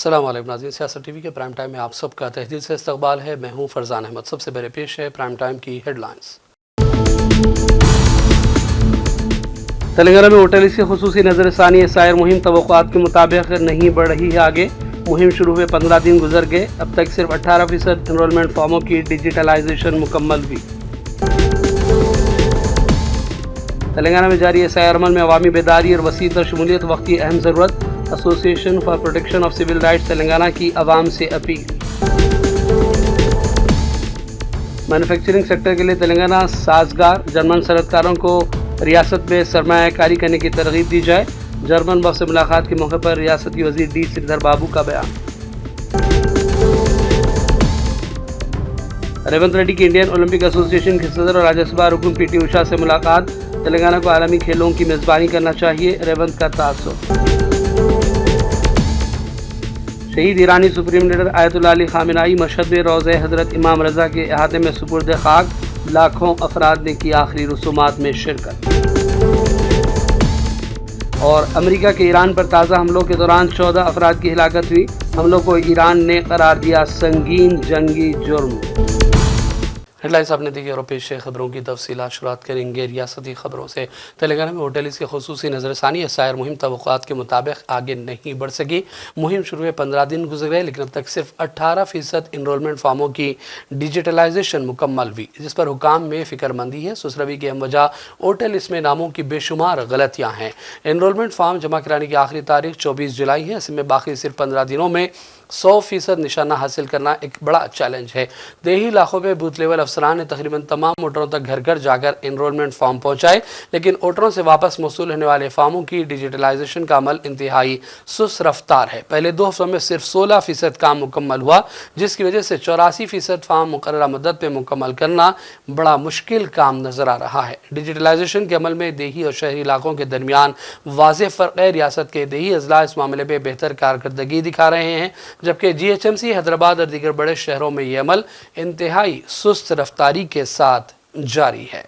अस्सलाम वालेकुम नाज़रीन, सियासत टीवी के प्राइम टाइम में आप सबका तहे से इस्तकबाल है। मैं हूं फरजान अहमद। सबसे पहले पेश है प्राइम टाइम की हेडलाइंस। तेलंगाना में होटल की खुसूसी नजरसानी एसआईआर मुहिम तवक्कुआत के मुताबिक नहीं बढ़ रही है आगे। मुहिम शुरू हुए 15 दिन गुजर गए, अब तक सिर्फ 18% एनरोलमेंट फॉर्मों की डिजिटलाइजेशन मुकम्मल हुई। तेलंगाना में जारी एसआईआर अमल में अवामी बेदारी और वसी तर शमूलियत वक्त की अहम ज़रूरत। Association for protection of civil rights Telangana की आवाम से अपील। मैन्युफैक्चरिंग सेक्टर के लिए तेलंगाना साजगार, जर्मन सनअतकारों को रियासत में सरमायाकारी करने की तरगीब दी जाए। जर्मन बॉस से मुलाकात के मौके पर रियासती वजीर डी श्रीधर बाबू का बयान। रेवंत रेड्डी की इंडियन ओलंपिक एसोसिएशन के सदर और राज्यसभा रुकन पीटी उषा से मुलाकात। तेलंगाना को आलमी खेलों की मेज़बानी करना चाहिए, रेवंत का तासुब। शहीद ईरानी supreme leader Ayatollah Ali Khamenei Mashhad में रोज़े हज़रत इमाम रज़ा के अहाते में सुपुर्द खाक। लाखों अफराद ने की आखिरी रसूमात में शिरकत। और अमेरिका के ईरान पर ताज़ा हमलों के दौरान 14 अफराद की हिलाकत हुई। हमलों को ईरान ने करार दिया संगीन जंगी जुर्म। हेडलाइंस आपने देखी और पेश खबरों की तफसीलात शुरुआत करेंगे रियासती खबरों से। तेलंगाना में होटल की खुसूसी नजरसानी एसआईआर मुहिम तवक्कुआत के मुताबिक आगे नहीं बढ़ सकी। मुहिम शुरू हुए 15 दिन गुजर गए, लेकिन अब तक सिर्फ 18% इनरोलमेंट फॉर्मों की डिजिटलाइजेशन मुकम्मल हुई, जिस पर हुकाम में फिक्रमंदी है। सुसरवी की अहम वजह होटल लिस्ट में नामों की बेशुमार गलतियाँ हैं। इनरोलमेंट फॉर्म जमा कराने की आखिरी तारीख 24 जुलाई है। ऐसे में बाकी सिर्फ 15 दिनों में 100% निशाना हासिल करना एक बड़ा चैलेंज है। देही इलाकों में बूथ लेवल अफसरान ने तकरीबन तमाम वोटरों तक घर घर जाकर एनरोलमेंट फॉर्म पहुंचाए, लेकिन वोटरों से वापस मौसूल होने वाले फॉर्मों की डिजिटलाइजेशन का अमल इंतहाई सुस्त रफ्तार है। पहले 2 हफ्तों में सिर्फ 16% काम मुकम्मल हुआ, जिसकी वजह से 84% फॉर्म मुकर्ररा मुद्दत में मुकम्मल करना बड़ा मुश्किल काम नजर आ रहा है। डिजिटलाइजेशन के अमल में देही और शहरी इलाकों के दरमियान वाज़ेह फ़र्क है। रियासत के देही अजला इस मामले में बेहतर कारकर्दगी दिखा रहे हैं, जबकि जीएचएमसी हैदराबाद और दीगर बड़े शहरों में यह अमल इंतहाई सुस्त रफ्तारी के साथ जारी है।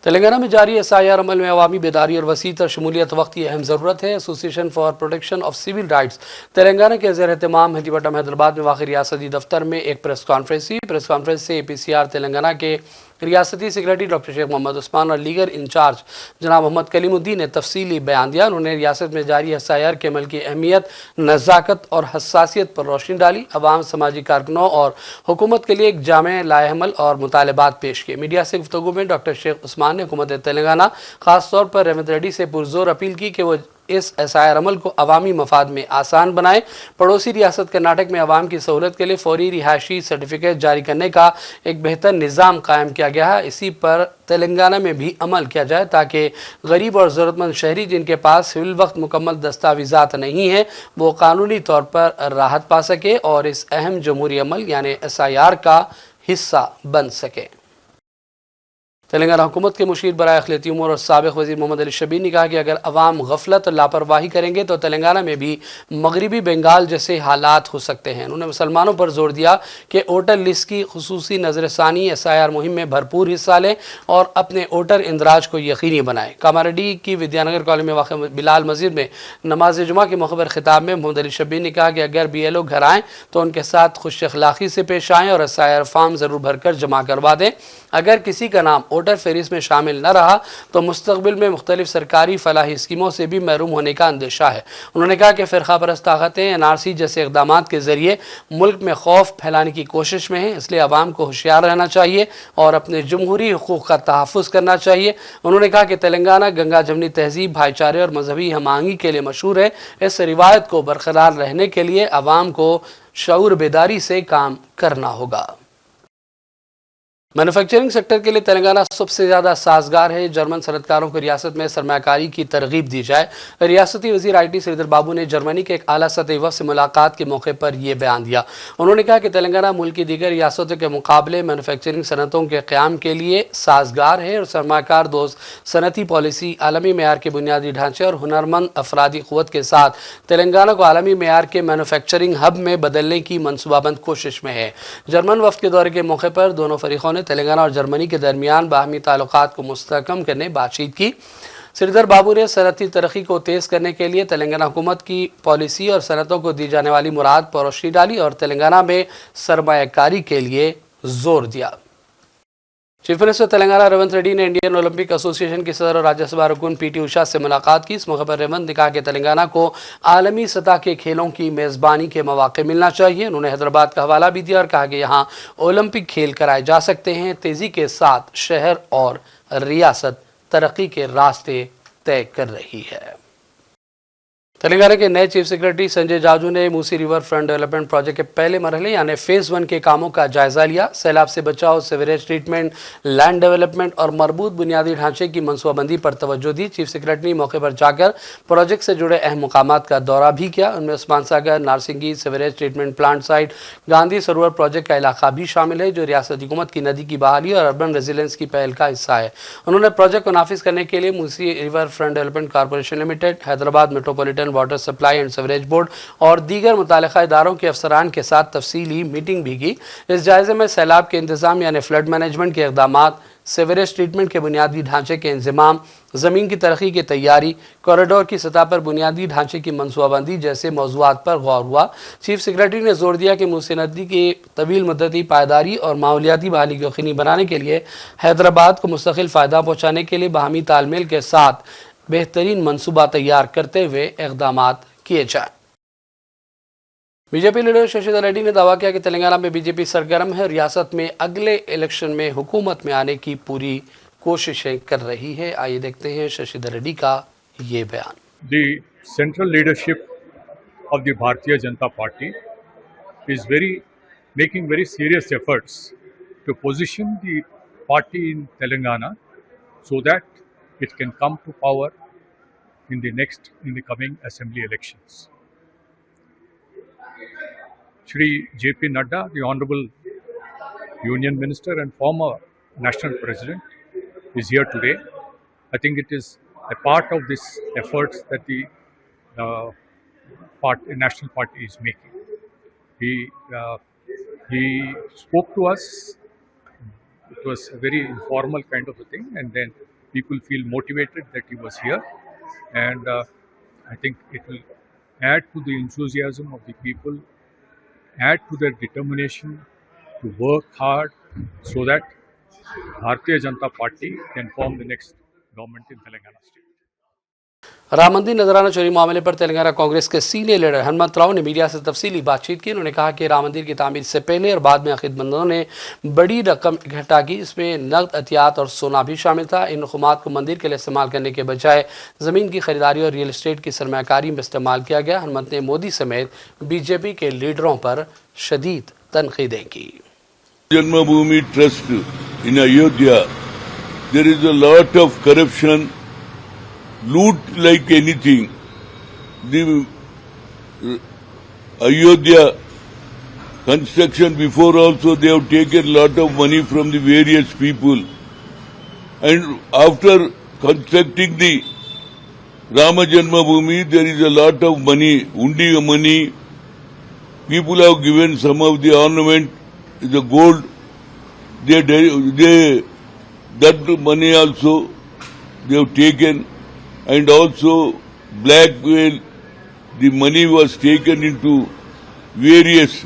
तेलंगाना में जारी एसआईआर अमल में अवामी बेदारी और वसी तर शमूलियत वक्त की अहम ज़रूरत है। Association for protection of civil rights Telangana के ज़ेर एहतमाम हथीपट्टनम हैदराबाद में वाक़ रियासती दफ्तर में एक प्रेस कॉन्फ्रेंस हुई। प्रेस कॉन्फ्रेंस से APCR तेलंगाना के रियासती सेक्रेटरी डॉक्टर शेख मोहम्मद उस्मान और लीगर इंचार्ज जनाब मोहम्मद कलीमुद्दीन ने तफसीली बयान दिया। उन्होंने रियासत में जारी एसआईआर के अमल की अहमियत, नज़ाकत और हसासियत पर रोशनी डाली। अवाम, समाजी कारकुनों और हुकूमत के लिए एक जामे लाएहमल और मुतालबात पेश किए। मीडिया से गुफ्तगू में डॉक्टर शेख उस्मान ने हुकूमत तेलंगाना खासतौर पर रेवंत रेड्डी से पुरजोर अपील की कि वो इस एसआईआर अमल को अवामी मफाद में आसान बनाए। पड़ोसी रियासत कर्नाटक में अवाम की सहूलत के लिए फौरी रिहायशी सर्टिफिकेट जारी करने का एक बेहतर निज़ाम कायम किया गया है। इसी पर तेलंगाना में भी अमल किया जाए ताकि गरीब और ज़रूरतमंद शहरी जिनके पास सिविल वक्त मुकम्मल दस्तावेज़ात नहीं है, वो कानूनी तौर पर राहत पा सके और इस अहम जमहूरी अमल यानी एसआईआर का हिस्सा बन सके। तेलंगाना हुकूमत के मुशीर बराए अखिलती उमूर और साबिक़ वज़ीर मोहम्मद अली शबीर ने कहा कि अगर अवाम गफलत और लापरवाही करेंगे तो तेलंगाना में भी मगरबी बंगाल जैसे हालात हो सकते हैं। उन्होंने मुसलमानों पर जोर दिया कि वोटर लिस्ट की खुसूसी नजरसानी एसआईआर मुहिम में भरपूर हिस्सा लें और अपने वोटर इंदराज को यकीनी बनाएं। कामारेड्डी की विद्यानगर कॉलेज में वाक़ बिलाल मस्जिद में नमाज जुमा के मौके पर खिताब में मोहम्मद अली शबीर ने कहा कि अगर BLO घर आएँ तो उनके साथ खुश अखलाक़ी से पेश आएँ और एसआईआर फॉर्म ज़रूर भरकर जमा करवा दें। अगर किसी का नाम वोटर फहरिस्त में शामिल न रहा तो मुस्तकबिल में मुख्तलिफ सरकारी फलाही स्कीमों से भी महरूम होने का अंदेशा है। उन्होंने कहा कि फ़िरका परस्त ताकतें NRC जैसे इक़दामात के ज़रिए मुल्क में खौफ फैलाने की कोशिश में हैं, इसलिए आवाम को होशियार रहना चाहिए और अपने जमहूरी हुकूक़ का तहफ़्फ़ुज़ करना चाहिए। उन्होंने कहा कि तेलंगाना गंगा जमनी तहज़ीब, भाईचारे और मजहबी हम आहंगी के लिए मशहूर है। इस रिवायत को बरकरार रहने के लिए आवाम को शऊर बेदारी से काम करना होगा। मैन्युफैक्चरिंग सेक्टर के लिए तेलंगाना सबसे ज़्यादा साजगार है। जर्मन सनअतकारों को रियासत में सरमायाकारी की तरगीब दी जाए। रियासती वज़ीर IT श्रीधर बाबू ने जर्मनी के एक आला सतही वफ़द से मुलाकात के मौके पर यह बयान दिया। उन्होंने कहा कि तेलंगाना मुल्क की दीगर रियासतों के मुकाबले मैन्युफैक्चरिंग सनतों के क़याम के लिए साजगार है और सरमाकार दोस्त सनती पॉलिसी, आलमी मेयार के बुनियादी ढांचे और हुनरमंद अफरादी क़ुव्वत के साथ तेलंगाना को आलमी मेयार के मैन्युफैक्चरिंग हब में बदलने की मनसूबाबंद कोशिश में है। जर्मन वफ़द के दौरे के मौके पर दोनों फरीक़ों ने तेलंगाना और जर्मनी के दरमियान बाहमी ताल्लुकात को मुस्तहकम करने बातचीत की। श्रीधर बाबू ने सनअती तरक्की को तेज करने के लिए तेलंगाना हुकूमत की पॉलिसी और सनअतों को दी जाने वाली मुराद पर रोशनी डाली और तेलंगाना में सरमायाकारी के लिए जोर दिया। चीफ मिनिस्टर तेलंगाना रेवंत रेड्डी ने इंडियन ओलंपिक एसोसिएशन की सदर और राज्यसभा रुकन पीटी उषा से मुलाकात की। इस मौके पर रेवंत ने कहा कि तेलंगाना को आलमी सतह के खेलों की मेज़बानी के मौके मिलना चाहिए। उन्होंने हैदराबाद का हवाला भी दिया और कहा कि यहाँ ओलंपिक खेल कराए जा सकते हैं। तेजी के साथ शहर और रियासत तरक्की के रास्ते तय कर रही है। तेलंगाना के नए चीफ सेक्रेटरी संजय जाजू ने Musi river front development project के पहले मरहले यानी फेज 1 के कामों का जायजा लिया। सैलाब से बचाव, सीवरेज ट्रीटमेंट, लैंड डेवलपमेंट और मरबूत बुनियादी ढांचे की मनसूबाबंदी पर तवज्जो दी। चीफ सेक्रेटरी ने मौके पर जाकर प्रोजेक्ट से जुड़े अहम मुकामात का दौरा भी किया। उनमें Osman Sagar, Narsingi sewerage treatment plant site, Gandhi Sarovar project का इलाका भी शामिल है जो रियासती हुकूमत की नदी की बहाली और अर्बन रेजिलेंस की पहल का हिस्सा है। उन्होंने प्रोजेक्ट को नाफिज करने के लिए Musi river front development corporation limited, Hyderabad metropolitan water supply and sewerage board और दीगर मुतालिका इदारों के अफसरान के साथ तफसीली मीटिंग भी की। इस जायजे में सैलाब के इंतजाम यानी फ्लड मैनेजमेंट के इक़दामात, सीवरेज ट्रीटमेंट के बुनियादी ढांचे के इंतजाम, ज़मीन की तरक्की की तैयारी, कॉरिडोर की सतह पर बुनियादी ढांचे की मनसूबाबंदी जैसे मौज़ूआत पर गौर हुआ। चीफ सेक्रेटरी ने जोर दिया कि मूसी नदी की तवील मुद्दती पायदारी और माहौलियाती बहाली को यकीनी बनाने के लिए हैदराबाद को मुस्तकिल फ़ायदा पहुँचाने के लिए बाहमी तालमेल के साथ बेहतरीन मनसूबा तैयार करते हुए इक़दामात किए जाए। बीजेपी लीडर शशि रेड्डी ने दावा किया कि तेलंगाना में बीजेपी सरगर्म है और रियासत में अगले इलेक्शन में हुकूमत में आने की पूरी कोशिशें कर रही है। आइए देखते हैं शशि रेड्डी का ये बयान। The central leadership of the Bharatiya Janata Party is making very serious efforts to position the party in Telangana so that it can come to power in the coming assembly elections. Shri J.P. Nadda, the Honorable Union Minister and former National President, is here today. I think it is a part of this efforts that the National Party is making. He spoke to us. It was a very informal kind of a thing, and then people feel motivated that he was here, and I think it will add to the enthusiasm of the people, add to their determination to work hard so that Bharatiya Janata Party can form the next government in Telangana state. Ram मंदिर नजराना चोरी मामले पर तेलंगाना कांग्रेस के senior leader Hanumant Rao ने media से तफसीली बातचीत की। उन्होंने कहा कि राम मंदिर की तामीर से पहले और बाद में अकीदतमंदों ने बड़ी रकम इकट्ठा की। इसमें नकद अतियात और सोना भी शामिल था। इन रकूमात को मंदिर के लिए इस्तेमाल करने के बजाय ज़मीन की खरीदारी और रियल एस्टेट की सरमायाकारी में इस्तेमाल किया गया। हनुमंत ने मोदी समेत बीजेपी के लीडरों पर शदीद तनकीदें की। Janmabhoomi trust in Ayodhya, there is a lot of corruption, loot like anything. The Ayodhya construction before also they have taken lot of money from the various people, and after constructing the Rama Janmabhoomi there is a lot of money, undi money. People have given some of the ornament, the gold. That money also they have taken. And also blackmail, the money was taken into various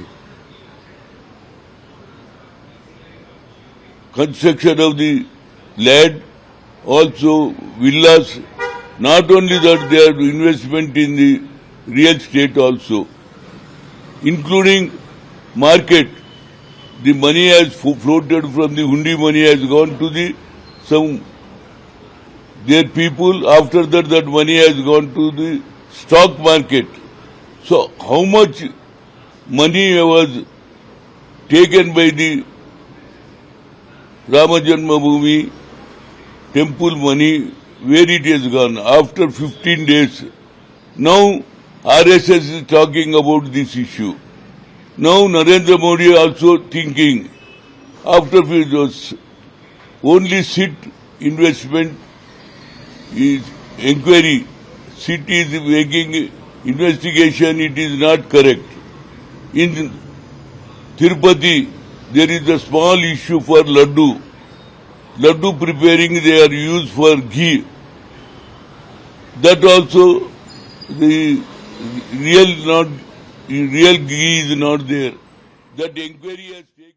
construction of the land, also villas. Not only that, they have investment in the real estate also, including market. The money has floated from the hundi money has gone to the some their people. After that, that money has gone to the stock market. So how much money was taken by the Rama Janmabhoomi temple money, where it has gone after 15 days. Now RSS is talking about this issue. Now Narendra Modi also thinking after only sit investment is inquiry, city is making investigation, it is not correct. In Tirupati, there is a small issue for laddu. Laddu preparing, they are used for ghee. that also the real ghee is not there. That inquiry has taken.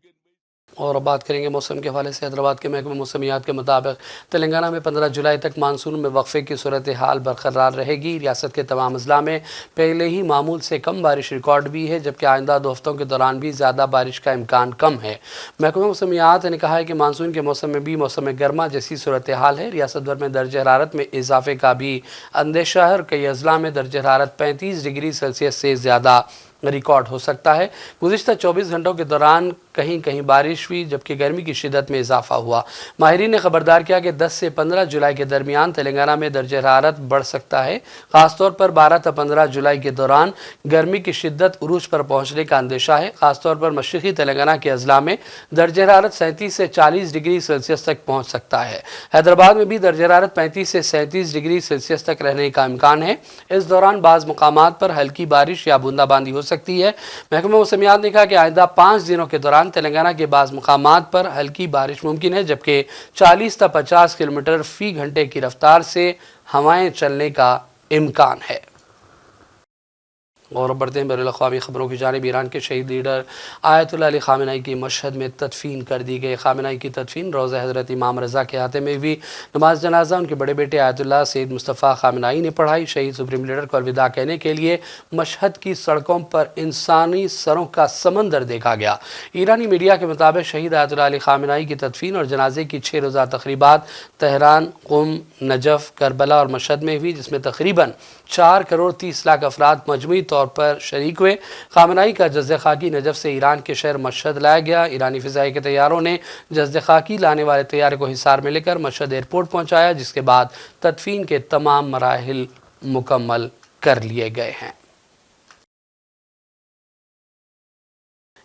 اور اب بات کریں گے موسم کے حوالے سے۔ حیدرآباد کے محکمہ موسمیات کے مطابق تلنگانہ میں 15 جولائی تک مانسون میں وقفے کی صورتحال برقرار رہے گی۔ ریاست کے تمام اضلاع میں پہلے ہی معمول سے کم بارش ریکارڈ بھی ہے، جبکہ آئندہ 2 ہفتوں کے دوران بھی زیادہ بارش کا امکان کم ہے۔ محکمہ موسمیات نے کہا ہے کہ مانسون کے موسم میں بھی موسم گرما جیسی صورتحال ہے۔ ریاست بھر میں درجہ حرارت میں اضافے کا بھی اندیشہ ہے اور کئی اضلاع میں درجہ حرارت 35 ڈگری سیلسیس سے زیادہ ریکارڈ ہو سکتا ہے۔ گزشتہ 24 گھنٹوں کے دوران کہیں کہیں بارش ہوئی، جبکہ گرمی کی شدت میں اضافہ ہوا۔ ماہرین نے خبردار کیا کہ 10 سے 15 جولائی کے درمیان تلنگانہ میں درجہ حرارت بڑھ سکتا ہے۔ خاص طور پر 12 تا 15 جولائی کے دوران گرمی کی شدت عروج پر پہنچنے کا اندیشہ ہے۔ خاص طور پر مشرقی تلنگانہ کے اضلاع میں درجہ حرارت 37 سے 40 ڈگری سیلسیس تک پہنچ سکتا ہے۔ حیدرآباد میں بھی درجہ حرارت 35 سے 37 ڈگری سیلسیس تک رہنے کا امکان ہے۔ اس دوران بعض مقامات پر ہلکی بارش یا بوندا باندی ہو سکتی ہے۔ محکمہ موسمیات نے کہا کہ آئندہ 5 دنوں کے دوران تلنگانہ کے بعض مقامات پر ہلکی بارش ممکن ہے، جبکہ 40 تا 50 کلومیٹر فی گھنٹے کی رفتار سے ہوائیں چلنے کا امکان ہے۔ اور اب بڑھتے ہیں بین الاقوامی خبروں کی جانب۔ ایران کے شہید لیڈر آیت اللہ علی خامنہ کی مشہد میں تدفین کر دی گئی۔ خامنہ کی تدفین روضہ حضرت امام رضا کے احاطے میں ہوئی۔ نماز جنازہ ان کے بڑے بیٹے آیت اللہ سید مصطفیٰ خامنہ نے پڑھائی۔ شہید سپریم لیڈر کو الوداع کہنے کے لیے مشہد کی سڑکوں پر انسانی سروں کا سمندر دیکھا گیا۔ ایرانی میڈیا کے مطابق شہید آیت اللہ علی خامنہ کی تدفین اور جنازے کی 6 روزہ تقریبات تہران، قم، نجف، کربلا اور مشہد میں ہوئی، جس میں تقریباً 4 کروڑ 30 لاکھ افراد مجموعی طور پر شریک ہوئے۔ خامنہ ای کا جسد خاکی نجف سے ایران کے شہر مشہد لایا گیا۔ ایرانی فضائیہ کے طیاروں نے جسد خاکی لانے والے طیارے کو حصار میں لے کر مشہد ایئرپورٹ پہنچایا، جس کے بعد تدفین کے تمام مراحل مکمل کر لیے گئے ہیں۔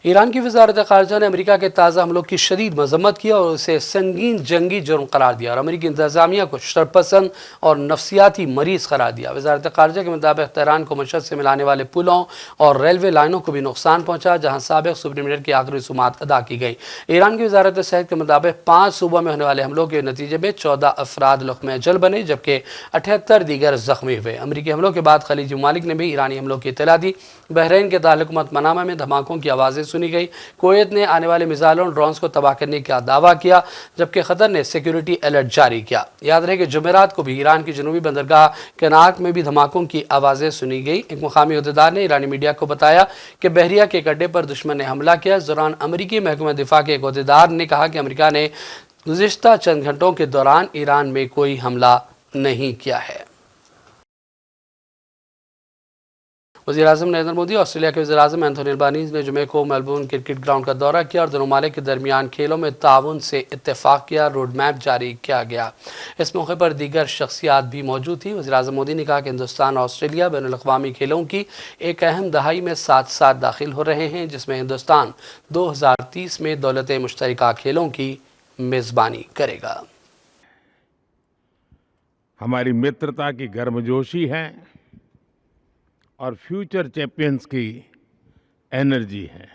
ایران کی وزارت خارجہ نے امریکہ کے تازہ حملوں کی شدید مذمت کی اور اسے سنگین جنگی جرم قرار دیا اور امریکی انتظامیہ کو شرپسند اور نفسیاتی مریض قرار دیا۔ وزارت خارجہ کے مطابق تہران کو مشہد سے ملانے والے پلوں اور ریلوے لائنوں کو بھی نقصان پہنچا، جہاں سابق سپریم لیڈر کی آخری رسومات ادا کی گئی۔ ایران کی وزارت صحت کے مطابق 5 صوبوں میں ہونے والے حملوں کے نتیجے میں 14 افراد لقمہ اجل بنے، جبکہ 78 دیگر زخمی ہوئے۔ امریکی حملوں کے بعد خلیجی ممالک نے بھی ایرانی حملوں کی اطلاع دی۔ بحرین کے دارالحکومت منامہ میں دھماکوں کی آوازیں سنی گئی۔ کویت نے آنے والے میزائلوں اور ڈرونز کو تباہ کرنے کا دعویٰ کیا، جبکہ قطر نے سیکیورٹی الرٹ جاری کیا۔ یاد رہے کہ جمعرات کو بھی ایران کی جنوبی بندرگاہ کناک میں بھی دھماکوں کی آوازیں سنی گئی۔ ایک مقامی عہدیدار نے ایرانی میڈیا کو بتایا کہ بحریہ کے ایک اڈے پر دشمن نے حملہ کیا۔ اس دوران امریکی محکمہ دفاع کے ایک عہدیدار نے کہا کہ امریکہ نے گزشتہ چند گھنٹوں کے دوران ایران میں کوئی حملہ نہیں کیا ہے۔ وزیر اعظم نریندر مودی اور آسٹریلیا کے وزیر اعظم اینتھونی البانیز نے جمعے کو میلبورن کرکٹ گراؤنڈ کا دورہ کیا اور دونوں ممالک کے درمیان کھیلوں میں تعاون سے اتفاق کیا۔ روڈ میپ جاری کیا گیا۔ اس موقع پر دیگر شخصیات بھی موجود تھیں۔ وزیر اعظم مودی نے کہا کہ ہندوستان اور آسٹریلیا بین الاقوامی کھیلوں کی ایک اہم دہائی میں ساتھ ساتھ داخل ہو رہے ہیں، جس میں ہندوستان 2030 میں دولت مشترکہ کھیلوں کی میزبانی کرے گا۔ ہماری مترتا کی گرمجوشی ہے اور فیوچر چیمپئنز کی انرجی ہے۔